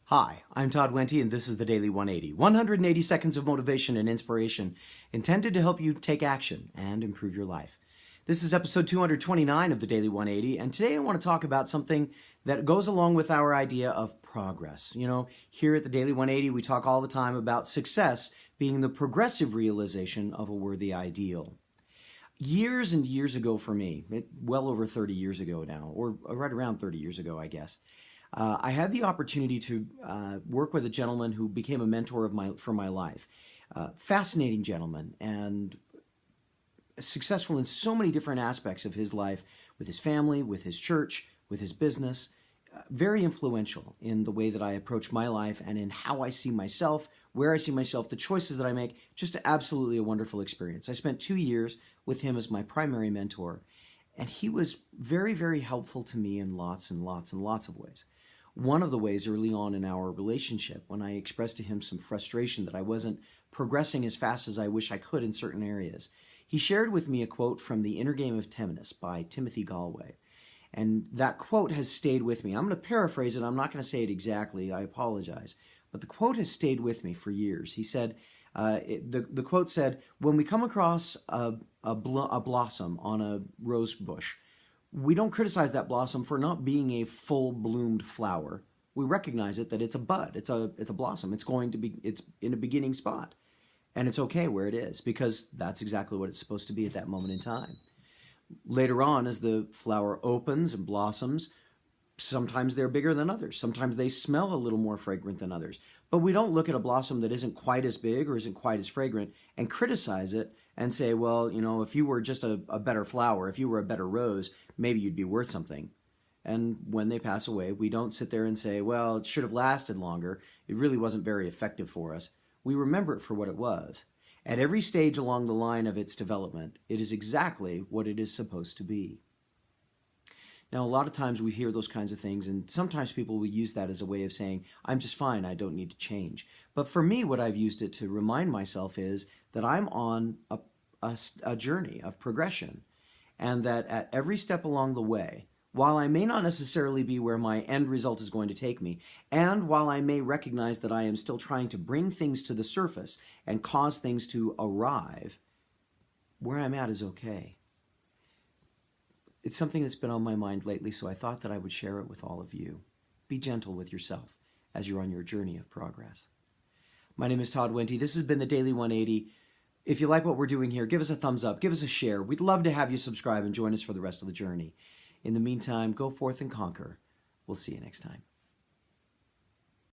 Hi, I'm Todd Wente, and this is the Daily 180. 180 seconds of motivation and inspiration intended to help you take action and improve your life. This is episode 229 of the Daily 180, and today I want to talk about something that goes along with our idea of progress. You know, here at the Daily 180, we talk all the time about success being the progressive realization of a worthy ideal. Years and years ago for me, well over 30 years ago now, or right around 30 years ago, I guess, I had the opportunity to work with a gentleman who became a mentor for my life. Fascinating gentleman and successful in so many different aspects of his life, with his family, with his church, with his business. Very influential in the way that I approach my life and in how I see myself, where I see myself, the choices that I make. Just absolutely a wonderful experience. I spent 2 years with him as my primary mentor, and he was very, very helpful to me in lots and lots and lots of ways. One of the ways early on in our relationship, when I expressed to him some frustration that I wasn't progressing as fast as I wish I could in certain areas, he shared with me a quote from The Inner Game of Tennis by Timothy Galway. And that quote has stayed with me. I'm going to paraphrase it. I'm not going to say it exactly. I apologize. But the quote has stayed with me for years. He said, the quote said, when we come across a blossom on a rose bush, we don't criticize that blossom for not being a full-bloomed flower. We recognize it that it's a bud, it's a blossom. It's in a beginning spot. And it's okay where it is, because that's exactly what it's supposed to be at that moment in time. Later on, as the flower opens and blossoms, sometimes they're bigger than others. Sometimes they smell a little more fragrant than others. But we don't look at a blossom that isn't quite as big or isn't quite as fragrant and criticize it and say, well, you know, if you were just a better flower, if you were a better rose, maybe you'd be worth something. And when they pass away, we don't sit there and say, well, it should have lasted longer. It really wasn't very effective for us. We remember it for what it was. At every stage along the line of its development, it is exactly what it is supposed to be. Now, a lot of times we hear those kinds of things, and sometimes people will use that as a way of saying, I'm just fine, I don't need to change. But for me, what I've used it to remind myself is that I'm on a journey of progression, and that at every step along the way, while I may not necessarily be where my end result is going to take me, and while I may recognize that I am still trying to bring things to the surface and cause things to arrive, where I'm at is okay. It's something that's been on my mind lately, so I thought that I would share it with all of you. Be gentle with yourself as you're on your journey of progress. My name is Todd Wente. This has been the Daily 180. If you like what we're doing here, give us a thumbs up, give us a share. We'd love to have you subscribe and join us for the rest of the journey. In the meantime, go forth and conquer. We'll see you next time.